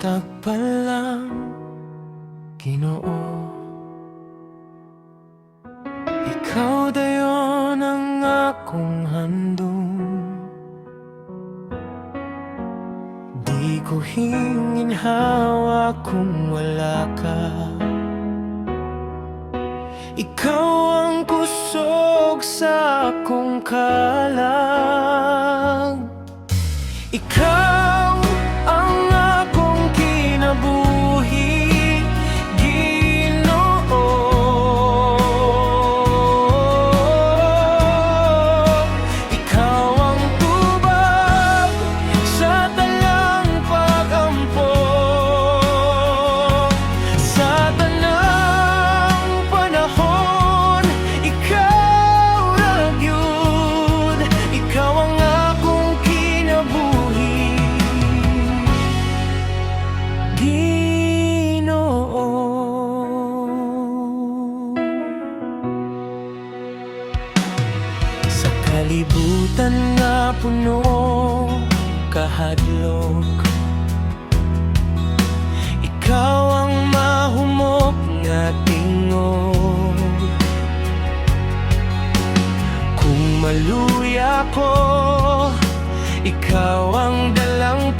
tagpalang Ginoo. Ikaw dayon ang akong handom, di ko hininhawa kung wala ka. Ikaw ang kusog sa akong kalag, ikaw ang akong kinabuhi, Ginoo. Ikaw ang tubag sa talang pagampo, sa tanang panahon. Ikaw ra gyud, ikaw ang akong kinabuhi, Ginoo. Sa kalibutan nga puno kahadlok, ikaw ang mahumok nga tingog. Kung maluya ko, ikaw ang dalang